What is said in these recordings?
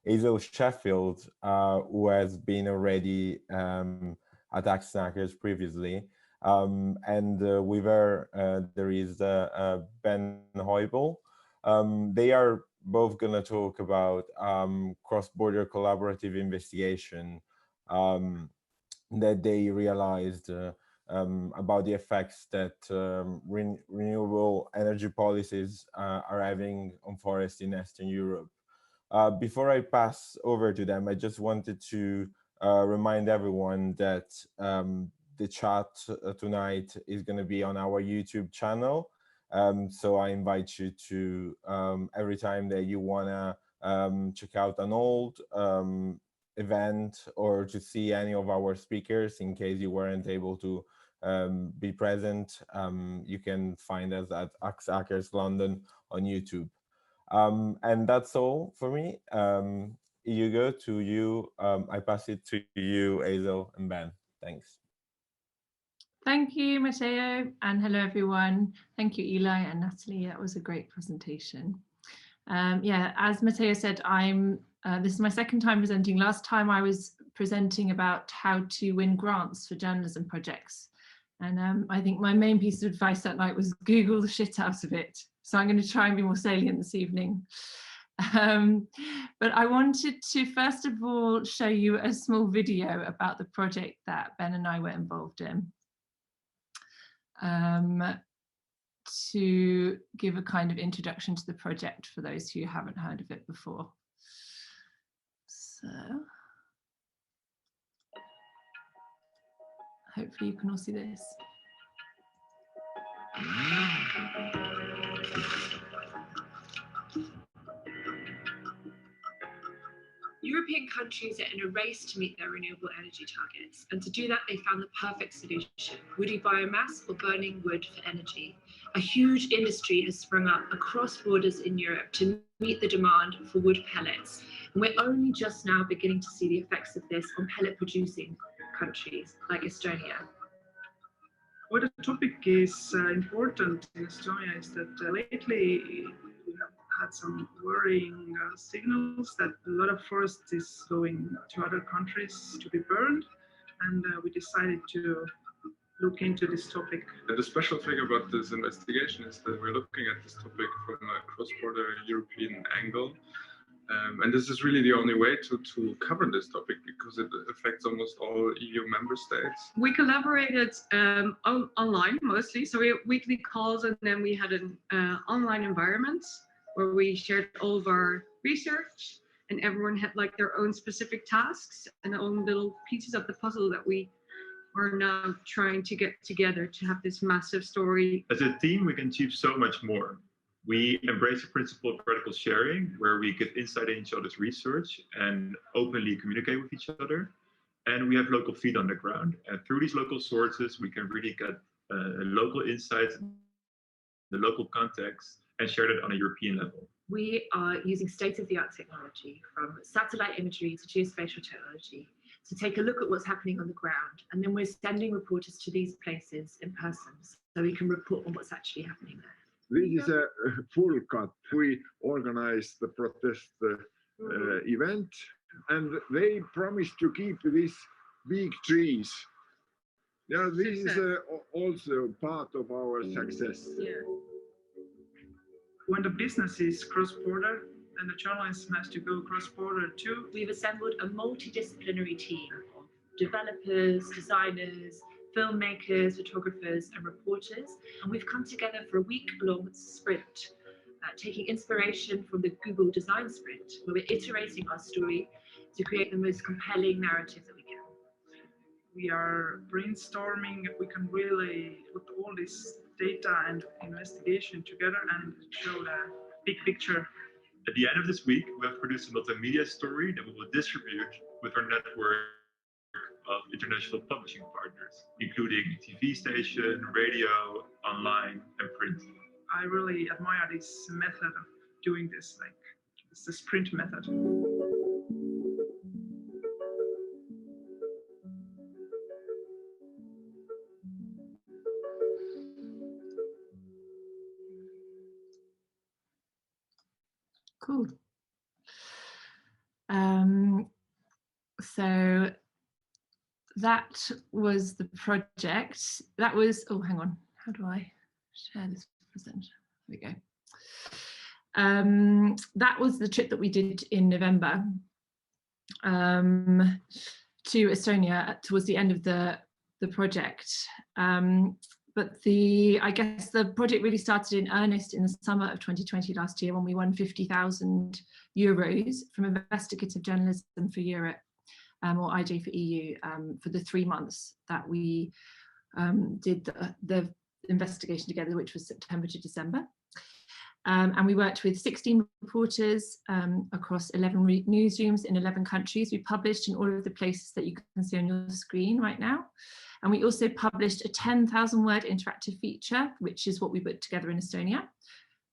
Hazel Sheffield, who has been already at Axe Snackers previously. And with her, there is Ben Heubl. They are both going to talk about cross-border collaborative investigation that they realized about the effects that renewable energy policies are having on forests in Eastern Europe. Before I pass over to them, I just wanted to remind everyone that the chat tonight is going to be on our YouTube channel. So I invite you to, every time that you want to check out an old event or to see any of our speakers, in case you weren't able to be present, you can find us at Axe Hackers London on YouTube. And that's all for me. Hugo, to you, I pass it to you, Hazel and Ben. Thanks. Thank you, Matteo, and hello, everyone. Thank you, Eli and Natalie. That was a great presentation. Yeah, as Matteo said, this is my second time presenting. Last time I was presenting about how to win grants for journalism projects. And I think my main piece of advice that night was Google the shit out of it. So I'm going to try and be more salient this evening. But I wanted to first of all show you a small video about the project that Ben and I were involved in, to give a kind of introduction to the project for those who haven't heard of it before. So hopefully you can all see this. European countries are in a race to meet their renewable energy targets, and to do that they found the perfect solution: woody biomass or burning wood for energy. A huge industry has sprung up across borders in Europe to meet the demand for wood pellets, and we're only just now beginning to see the effects of this on pellet producing countries like Estonia. Why the topic is important in Estonia is that lately we have had some worrying signals that a lot of forest is going to other countries to be burned, and we decided to look into this topic. And the special thing about this investigation is that we're looking at this topic from a cross-border European angle. And this is really the only way to cover this topic, because it affects almost all EU member states. We collaborated online mostly, so we had weekly calls, and then we had an online environment where we shared all of our research, and everyone had like their own specific tasks and their own little pieces of the puzzle that we are now trying to get together to have this massive story. As a team, we can achieve so much more. We embrace the principle of radical sharing, where we get insight in each other's research and openly communicate with each other. And we have local feet on the ground. And through these local sources, we can really get local insights, the local context, and share that on a European level. We are using state-of-the-art technology, from satellite imagery to geospatial technology, to take a look at what's happening on the ground. And then we're sending reporters to these places in person, so we can report on what's actually happening there. This is a full cut. We organized the protest event, and they promised to keep these big trees. Yeah, this is also part of our success. Yeah. When the business is cross-border, and the journalism has to go cross-border too. We've assembled a multidisciplinary team of developers, designers, filmmakers, photographers, and reporters, and we've come together for a week-long sprint, taking inspiration from the Google Design Sprint, where we're iterating our story to create the most compelling narrative that we can. We are brainstorming. We can really put all this data and investigation together and show the big picture. At the end of this week, we have produced a multimedia story that we will distribute with our network of international publishing partners, including TV station, radio, online, and print. I really admire this method of doing this, like it's the sprint method. Cool. So that was the project. That was, oh, hang on, how do I share this presentation? There we go. That was the trip that we did in November to Estonia towards the end of the project. But I guess the project really started in earnest in the summer of 2020 last year, when we won 50,000 euros from Investigative Journalism for Europe, or IJ for EU, for the 3 months that we did the investigation together, which was September to December. And we worked with 16 reporters across 11 newsrooms in 11 countries. We published in all of the places that you can see on your screen right now. And we also published a 10,000 word interactive feature, which is what we put together in Estonia.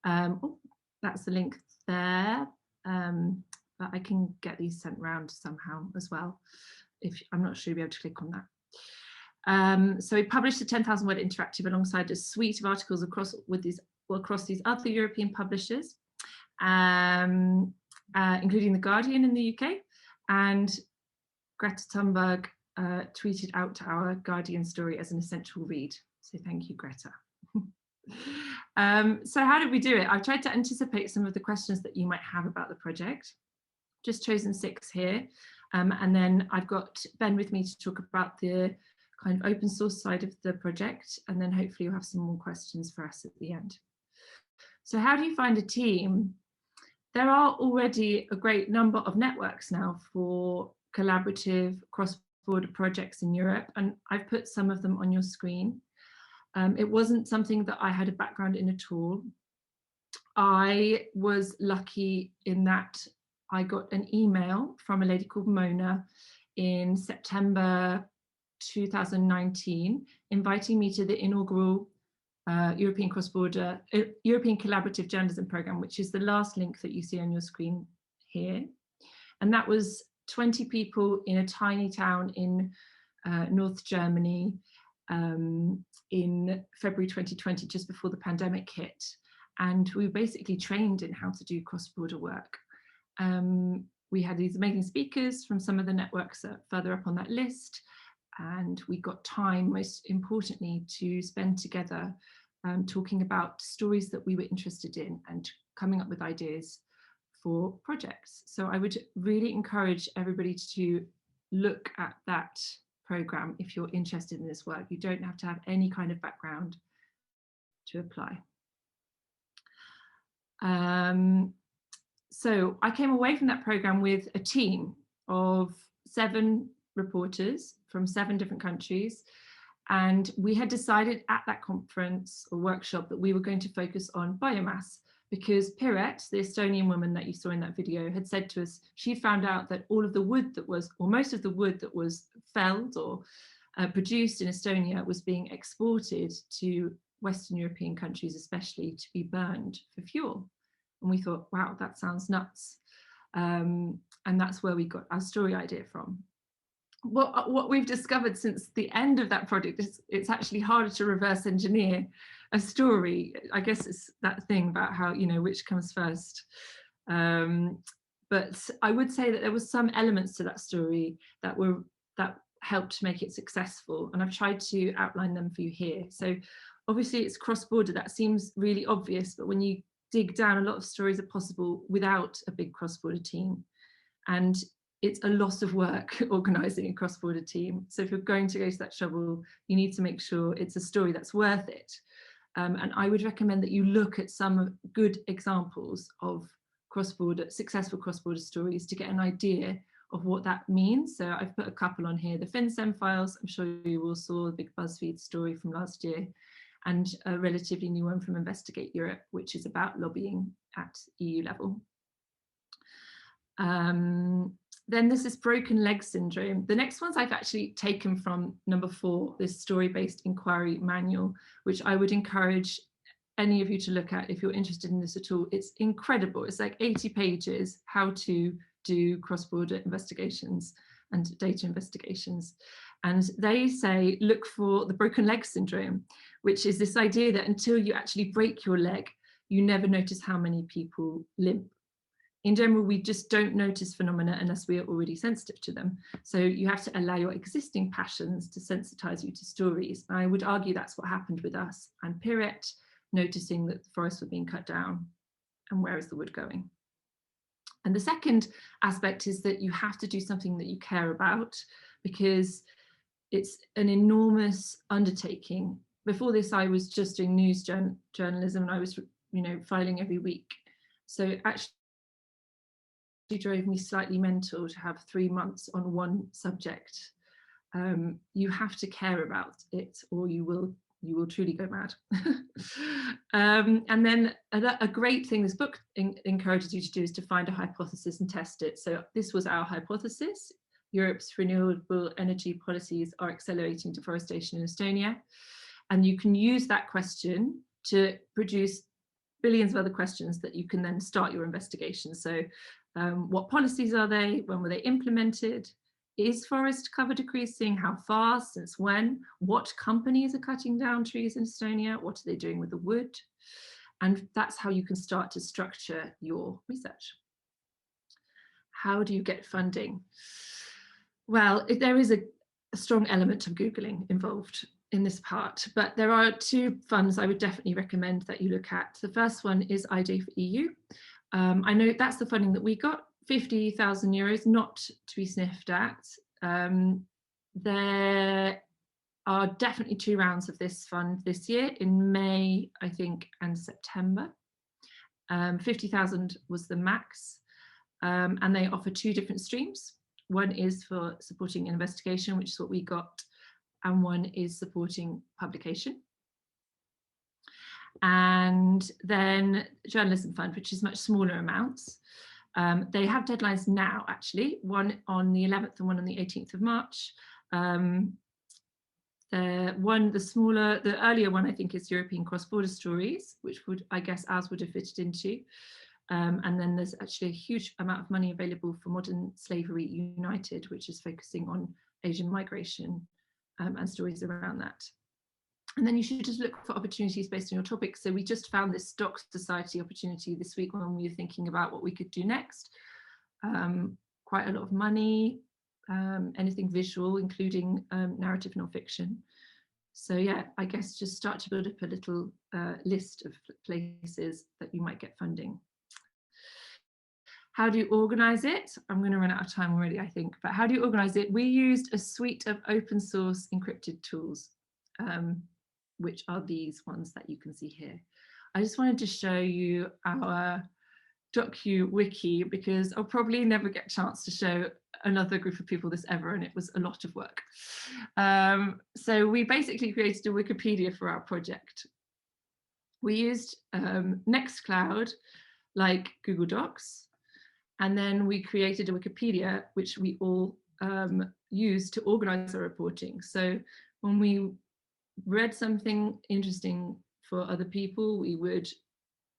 Oh, that's the link there. But I can get these sent around somehow as well. If I'm not sure you'll be able to click on that. So we published a 10,000 word interactive alongside a suite of articles across these other European publishers, including The Guardian in the UK, and Greta Thunberg tweeted out to our Guardian story as an essential read. So thank you, Greta. So how did we do it? I've tried to anticipate some of the questions that you might have about the project. Just chosen 6 here. And then I've got Ben with me to talk about the kind of open source side of the project. And then hopefully you'll have some more questions for us at the end. So how do you find a team? There are already a great number of networks now for collaborative cross-border projects in Europe, and I've put some of them on your screen. It wasn't something that I had a background in at all. I was lucky in that I got an email from a lady called Mona in September 2019, inviting me to the inaugural European Cross-Border, European Collaborative Journalism Programme, which is the last link that you see on your screen here. And that was 20 people in a tiny town in North Germany in February 2020, just before the pandemic hit. And we were basically trained in how to do cross-border work. We had these amazing speakers from some of the networks that are further up on that list. And we got time, most importantly, to spend together talking about stories that we were interested in and coming up with ideas for projects. So I would really encourage everybody to look at that programme if you're interested in this work. You don't have to have any kind of background to apply. So I came away from that programme with a team of 7 reporters from 7 different countries, and we had decided at that conference or workshop that we were going to focus on biomass, because Piret, the Estonian woman that you saw in that video, had said to us she found out that all of the wood that was, or most of the wood that was felled or produced in Estonia was being exported to Western European countries, especially, to be burned for fuel. And we thought, wow, that sounds nuts. And that's where we got our story idea from. What we've discovered since the end of that project is it's actually harder to reverse engineer a story. I guess it's that thing about how, you know, which comes first. But I would say that there were some elements to that story that helped make it successful, and I've tried to outline them for you here. So obviously it's cross-border. That seems really obvious, but when you dig down, a lot of stories are possible without a big cross-border team, and it's a lot of work organising a cross-border team. So if you're going to go to that trouble, you need to make sure it's a story that's worth it. And I would recommend that you look at some good examples of successful cross-border stories to get an idea of what that means. So I've put a couple on here: the FinCEN files, I'm sure you all saw the big BuzzFeed story from last year, and a relatively new one from Investigate Europe, which is about lobbying at EU level. Then there's this broken leg syndrome. The next ones I've actually taken from number 4, this story-based inquiry manual, which I would encourage any of you to look at if you're interested in this at all. It's incredible. It's like 80 pages, how to do cross-border investigations and data investigations. And they say, look for the broken leg syndrome, which is this idea that until you actually break your leg, you never notice how many people limp in general, we just don't notice phenomena unless we are already sensitive to them. So you have to allow your existing passions to sensitize you to stories. I would argue that's what happened with us and Piret, noticing that the forests were being cut down and where is the wood going. And the second aspect is that you have to do something that you care about, because it's an enormous undertaking. Before this, I was just doing news journalism, and I was, filing every week. So it actually drove me slightly mental to have 3 months on one subject. You have to care about it, or you will truly go mad. And then a great thing this book encourages you to do is to find a hypothesis and test it. So this was our hypothesis. Europe's renewable energy policies are accelerating deforestation in Estonia. And you can use that question to produce billions of other questions that you can then start your investigation. So what policies are they? When were they implemented? Is forest cover decreasing? How fast? Since when? What companies are cutting down trees in Estonia? What are they doing with the wood? And that's how you can start to structure your research. How do you get funding? Well, there is a strong element of Googling involved in this part, but there are 2 funds I would definitely recommend that you look at. The first one is IJ for EU. I know that's the funding that we got, 50,000 euros, not to be sniffed at. There are definitely 2 rounds of this fund this year, in May, I think, and September. 50,000 was the max, and they offer 2 different streams. One is for supporting investigation, which is what we got, and one is supporting publication. And then journalism fund, which is much smaller amounts. They have deadlines now, actually, one on the 11th and one on the 18th of March. The earlier one, I think, is European Crossborder Stories, which would, I guess, ours would have fitted into. And then there's actually a huge amount of money available for Modern Slavery United, which is focusing on Asian migration and stories around that. And then you should just look for opportunities based on your topic. So we just found this Stock Society opportunity this week when we were thinking about what we could do next. Quite a lot of money, anything visual, including narrative nonfiction. So yeah, I guess just start to build up a little list of places that you might get funding. How do you organize it? I'm going to run out of time already, I think, but how do you organize it? We used a suite of open source encrypted tools, which are these ones that you can see here. I just wanted to show you our DocuWiki because I'll probably never get a chance to show another group of people this ever, and it was a lot of work. So we basically created a Wikipedia for our project. We used Nextcloud, like Google Docs, and then we created a Wikipedia, which we all used to organize our reporting. So when we read something interesting for other people, we would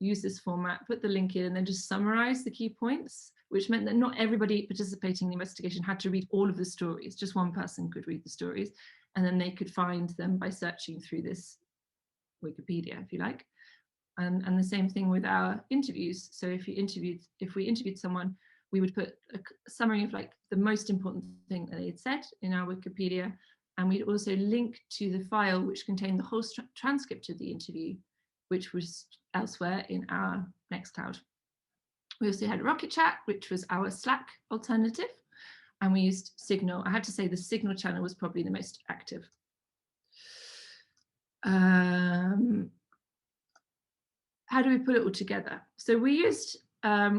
use this format, put the link in, and then just summarize the key points, which meant that not everybody participating in the investigation had to read all of the stories. Just one person could read the stories, and then they could find them by searching through this Wikipedia, if you like. And the same thing with our interviews. So if we interviewed someone, we would put a summary of like the most important thing that they had said in our Wikipedia, and we'd also link to the file which contained the whole transcript of the interview, which was elsewhere in our Nextcloud. We also had Rocket Chat, which was our Slack alternative, and we used Signal. I have to say the Signal channel was probably the most active. How do we put it all together? So we used,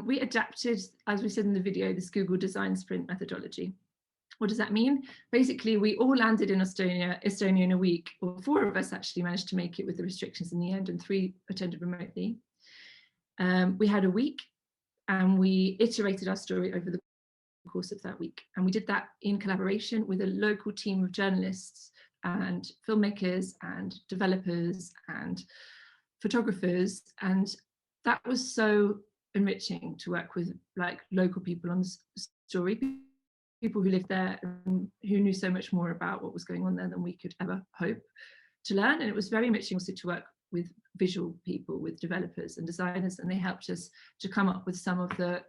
we adapted, as we said in the video, this Google Design Sprint methodology. What does that mean? Basically, we all landed in Estonia in a week, or 4 of us actually managed to make it with the restrictions in the end, and 3 attended remotely. We had a week, and we iterated our story over the course of that week. And we did that in collaboration with a local team of journalists and filmmakers and developers and photographers, and that was so enriching to work with like local people on the story, people who lived there and who knew so much more about what was going on there than we could ever hope to learn. And it was very enriching also to work with visual people, with developers and designers, and they helped us to come up with some of the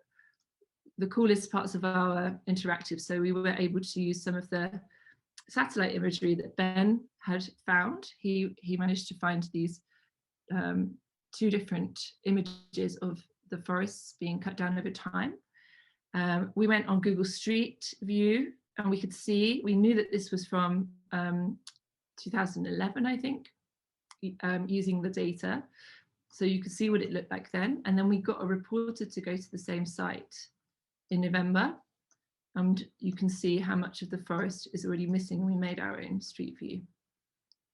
the coolest parts of our interactive. So we were able to use some of the satellite imagery that Ben had found. He managed to find these 2 different images of the forests being cut down over time. We went on Google Street View, and we could see, we knew that this was from 2011, I think, using the data. So you could see what it looked like then. And then we got a reporter to go to the same site in November. And you can see how much of the forest is already missing. We made our own street view.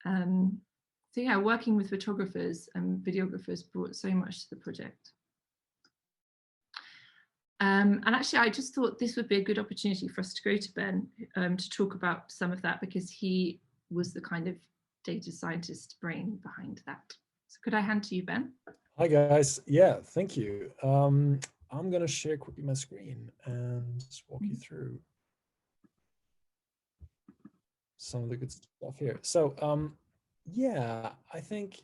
So yeah, working with photographers and videographers brought so much to the project. And actually, I just thought this would be a good opportunity for us to go to Ben to talk about some of that, because he was the kind of data scientist brain behind that. So could I hand to you, Ben? Hi guys. Yeah, thank you. I'm going to share quickly my screen and just walk you through some of the good stuff here. So yeah, I think,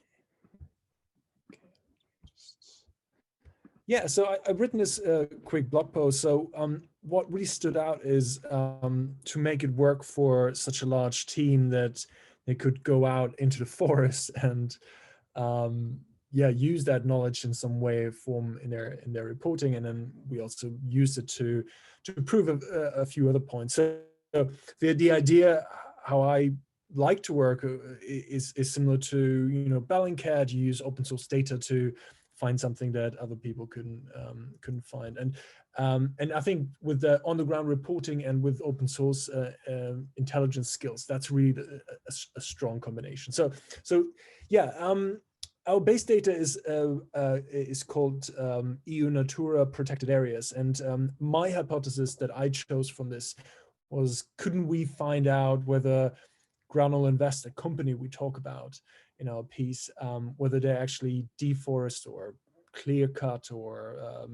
yeah, so I've written this quick blog post. So what really stood out is to make it work for such a large team that they could go out into the forest and yeah, use that knowledge in some way or form in their reporting. And then we also used it to prove a few other points. So the idea how I like to work is similar to, you know, Bellingcat. You use open source data to find something that other people couldn't find. And I think with the on the ground reporting and with open source intelligence skills, that's really a strong combination. So yeah, our base data is called EU Natura protected areas. And my hypothesis that I chose from this was, couldn't we find out whether Granular Invest, a company we talk about in our piece, whether they actually deforest or clear cut or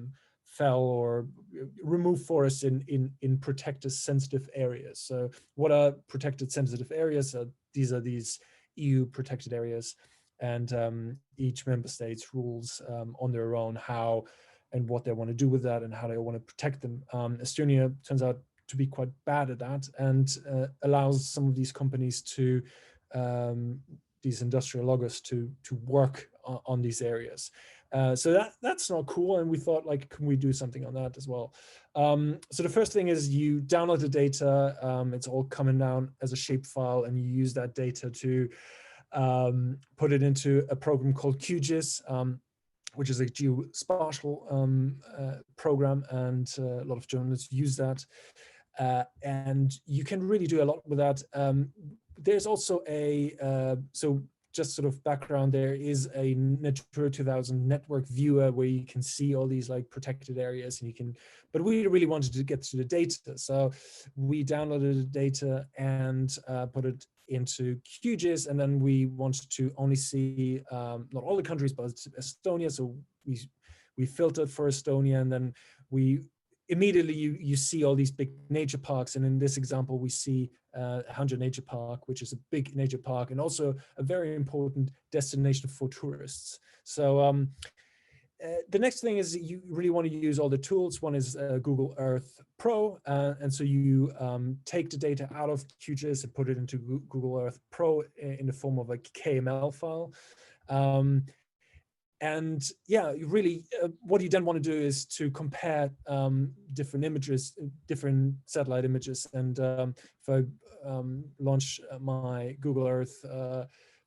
fell or remove forests in protected sensitive areas. So what are protected sensitive areas? These are these EU protected areas, and each member state's rules on their own how and what they want to do with that and how they want to protect them. Estonia turns out to be quite bad at that, and allows some of these companies to these industrial loggers to work on these areas. So that's not cool, and we thought, like, can we do something on that as well? So the first thing is you download the data. It's all coming down as a shapefile, and you use that data to put it into a program called QGIS, which is a geospatial program, and a lot of journalists use that. And you can really do a lot with that. There's also so just sort of background, there is a Natura 2000 network viewer where you can see all these like protected areas, and you can, but we really wanted to get to the data. So we downloaded the data and put it into QGIS, and then we wanted to only see not all the countries, but Estonia. So we filtered for Estonia, and then we immediately you see all these big nature parks. And in this example, we see Hanja Nature Park, which is a big nature park and also a very important destination for tourists. So the next thing is you really want to use all the tools. One is Google Earth Pro. And so you take the data out of QGIS and put it into Google Earth Pro in the form of a KML file. And yeah, you really, what you then want to do is to compare different images, different satellite images. And if I launch my Google Earth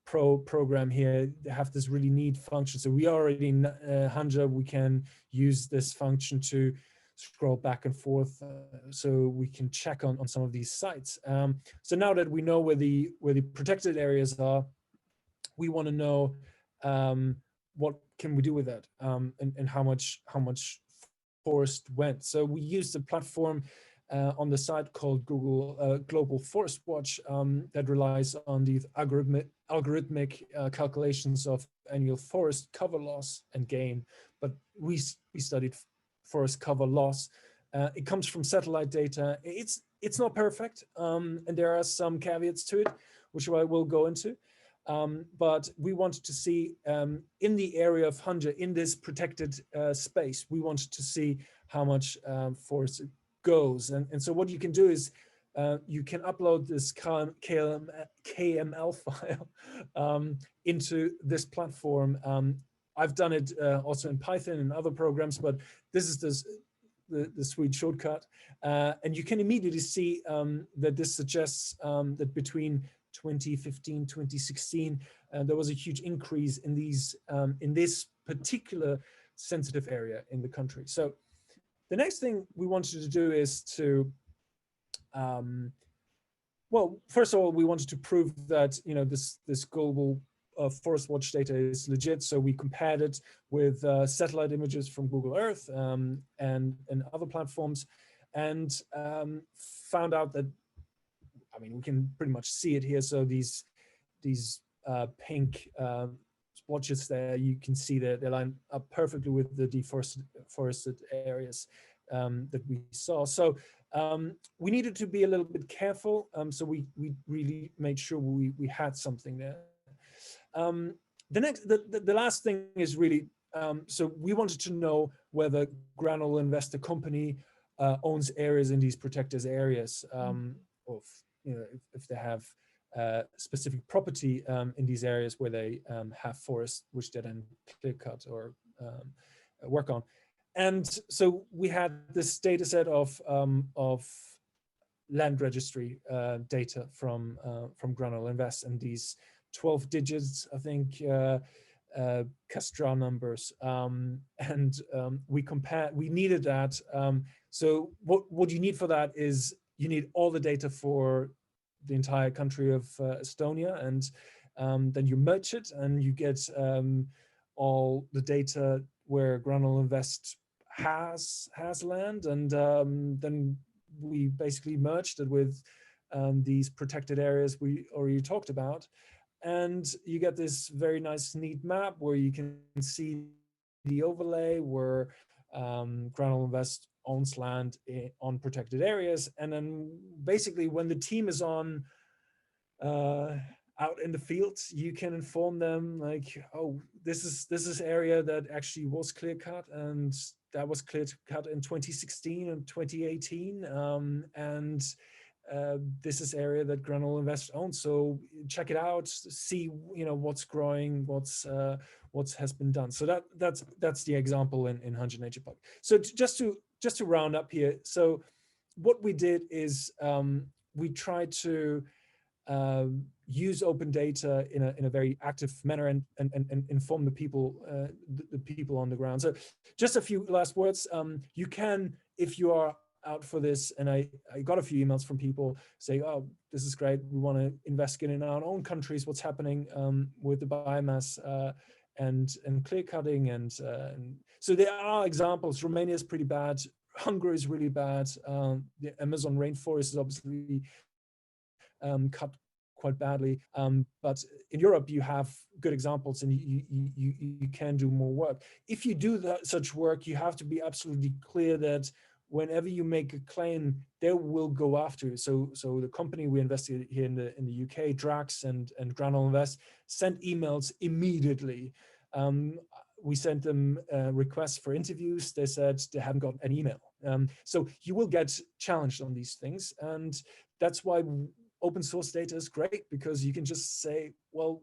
Pro program here, they have this really neat function. So we already in Hanja, we can use this function to scroll back and forth, so we can check on some of these sites. So now that we know where the protected areas are, we want to know what can we do with that, and how much forest went. So we used a platform on the site called Google Global Forest Watch that relies on these algorithmic calculations of annual forest cover loss and gain. But we studied forest cover loss. It comes from satellite data. It's not perfect, and there are some caveats to it, which I will go into. but we wanted to see in the area of Hunja, in this protected space, we wanted to see how much forest it goes. And so what you can do is you can upload this KML file into this platform. I've done it also in Python and other programs, but this is the sweet shortcut. And you can immediately see that this suggests that between 2015, 2016, there was a huge increase in these in this particular sensitive area in the country. So the next thing we wanted to do is to well, first of all, we wanted to prove that this global Forest Watch data is legit. So we compared it with satellite images from Google Earth and other platforms, and found out that, I mean, we can pretty much see it here. So these pink splotches there, you can see that they line up perfectly with the deforested areas that we saw. So we needed to be a little bit careful. So we really made sure we had something there. The last thing is really, so we wanted to know whether Granular Invest, the company, owns areas in these protected areas, of, if they have specific property in these areas where they have forests, which they then clear cut or work on. And so we had this data set of land registry data from Granular Invest, and these 12 digits, I think, Castra numbers, and we needed that. So what you need for that is you need all the data for the entire country of Estonia, and then you merge it and you get all the data where Granular Invest has land, and then we basically merged it with these protected areas we already talked about. And you get this very nice, neat map where you can see the overlay where Granular Invest owns land on protected areas. And then basically when the team is on out in the field, you can inform them like, oh, this is area that actually was clear cut, and that was clear cut in 2016 and 2018. And this is area that Granular Invest owns, so check it out, see what's growing, what has been done. So that's the example in Hunja Nature Park. So just to round up here, so what we did is we tried to use open data in a very active manner and inform the people on the ground. So just a few last words. You can, if you are out for this, and I got a few emails from people saying, oh, this is great, we want to investigate in our own countries what's happening with the biomass and clear cutting, and so there are examples. Romania is pretty bad, Hungary is really bad, the Amazon rainforest is obviously cut quite badly, but in Europe you have good examples, and you can do more work. If you do such work, you have to be absolutely clear that whenever you make a claim, they will go after you. So the company we invested here in the UK, Drax and Granular Invest, sent emails immediately. We sent them requests for interviews. They said they haven't got an email. So you will get challenged on these things, and that's why open source data is great, because you can just say, well,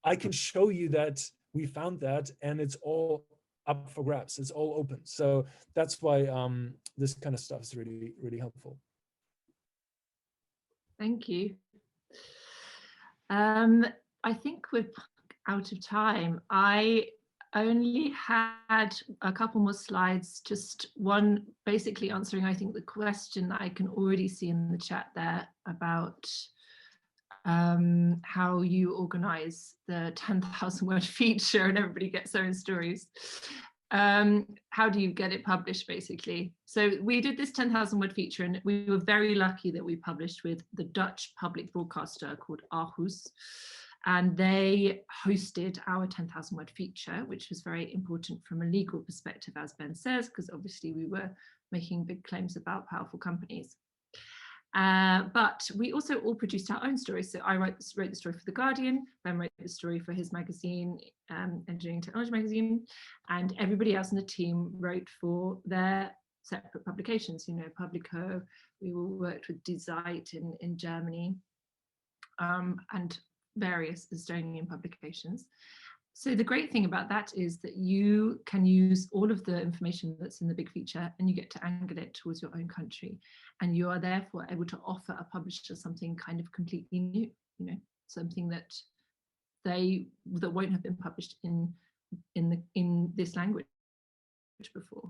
I can show you that we found that, and it's all up for grabs. It's all open. So that's why this kind of stuff is really, really helpful. Thank you. I think we're out of time. I only had a couple more slides, just one basically answering, I think, the question that I can already see in the chat there about how you organize the 10,000 word feature, and everybody gets their own stories. How do you get it published, basically? So we did this 10,000 word feature, and we were very lucky that we published with the Dutch public broadcaster called Aarhus, and they hosted our 10,000 word feature, which was very important from a legal perspective, as Ben says, because obviously we were making big claims about powerful companies. But we also all produced our own stories. So I wrote the story for The Guardian, Ben wrote the story for his magazine, Engineering Technology magazine, and everybody else in the team wrote for their separate publications. You know, Publico, we all worked with Die Zeit in Germany, and various Estonian publications. So the great thing about that is that you can use all of the information that's in the big feature and you get to angle it towards your own country. And you are therefore able to offer a publisher something kind of completely new, you know, something that won't have been published in this language before.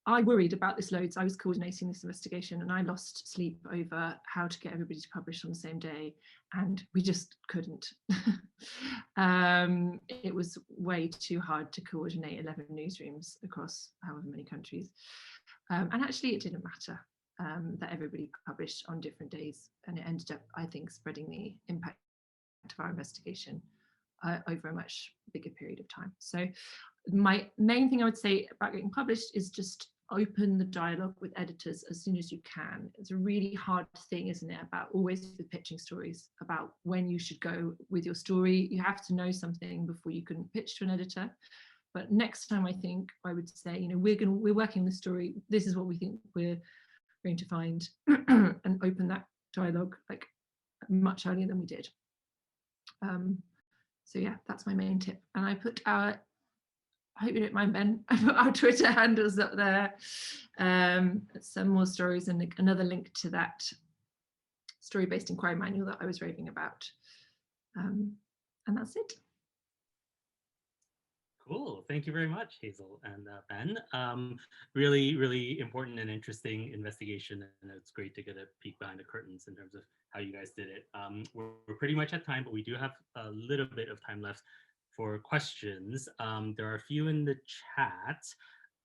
I worried about this loads. I was coordinating this investigation and I lost sleep over how to get everybody to publish on the same day, and we just couldn't. It was way too hard to coordinate 11 newsrooms across however many countries. And actually it didn't matter that everybody published on different days, and it ended up, I think, spreading the impact of our investigation over a much bigger period of time. So my main thing I would say about getting published is just open the dialogue with editors as soon as you can. It's a really hard thing, isn't it, about always with pitching stories, about when you should go with your story. You have to know something before you can pitch to an editor. But next time, I think I would say, you know, we're working the story. This is what we think we're going to find, and open that dialogue like much earlier than we did. So yeah, that's my main tip. And I put our, I hope you don't mind, Ben, I put our Twitter handles up there, some more stories and another link to that story-based inquiry manual that I was raving about. And that's it. Cool. Thank you very much, Hazel and Ben. Really, really important and interesting investigation, and it's great to get a peek behind the curtains in terms of how you guys did it. We're pretty much at time, but we do have a little bit of time left for questions. There are a few in the chat.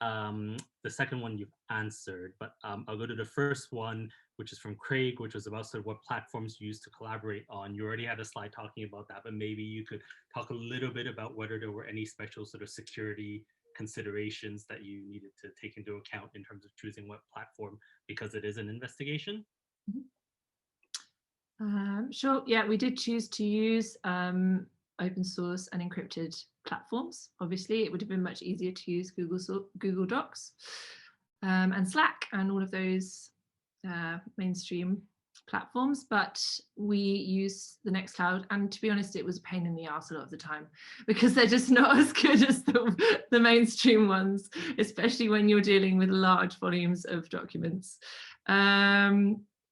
The second one you've answered, but I'll go to the first one, which is from Craig, which was about sort of what platforms you use to collaborate on. You already had a slide talking about that, but maybe you could talk a little bit about whether there were any special sort of security considerations that you needed to take into account in terms of choosing what platform, because it is an investigation. Sure. Yeah, we did choose to use open source and encrypted platforms. Obviously, it would have been much easier to use Google Docs and Slack and all of those mainstream platforms, but we use the Nextcloud, and to be honest, it was a pain in the arse a lot of the time because they're just not as good as the mainstream ones, especially when you're dealing with large volumes of documents.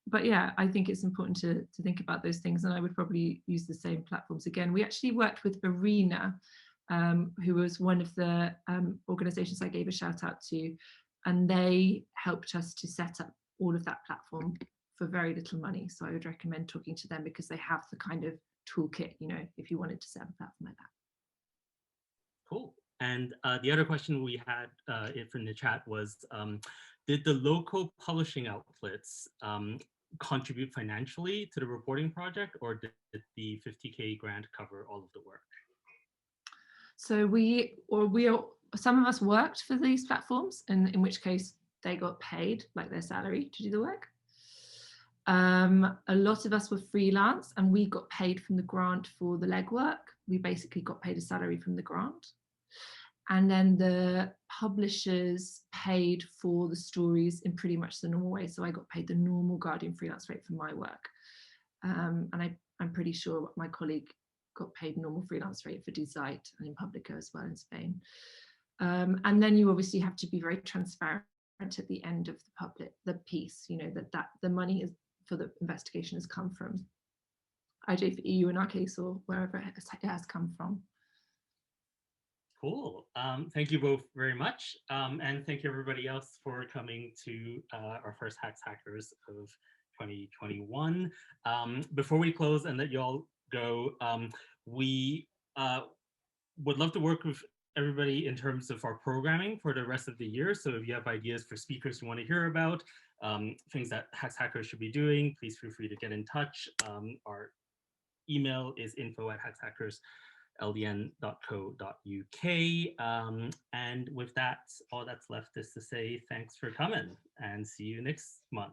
But yeah, I think it's important to think about those things, and I would probably use the same platforms again. We actually worked with Arena, who was one of the organizations I gave a shout out to, and they helped us to set up all of that platform for very little money. So I would recommend talking to them because they have the kind of toolkit, you know, if you wanted to set up a platform like that. Cool. And the other question we had from the chat was, did the local publishing outlets contribute financially to the reporting project, or did the 50K grant cover all of the work? So some of us worked for these platforms, and in which case they got paid like their salary to do the work. A lot of us were freelance and we got paid from the grant for the legwork. We basically got paid a salary from the grant. And then the publishers paid for the stories in pretty much the normal way. So I got paid the normal Guardian freelance rate for my work. And I'm pretty sure my colleague got paid normal freelance rate for Die Zeit and in Publico as well in Spain. And then you obviously have to be very transparent at the end of the piece, you know, that the money is for the investigation has come from IJ4EU in our case, or wherever it has come from. Cool. Thank you both very much. And thank you everybody else for coming to our first Hacks Hackers of 2021. Before we close and let you all go, we would love to work with everybody in terms of our programming for the rest of the year. So if you have ideas for speakers you want to hear about, things that Hacks Hackers should be doing, please feel free to get in touch. Our email is info@hackshackers.com. ldn.co.uk. And with that, all that's left is to say thanks for coming and see you next month.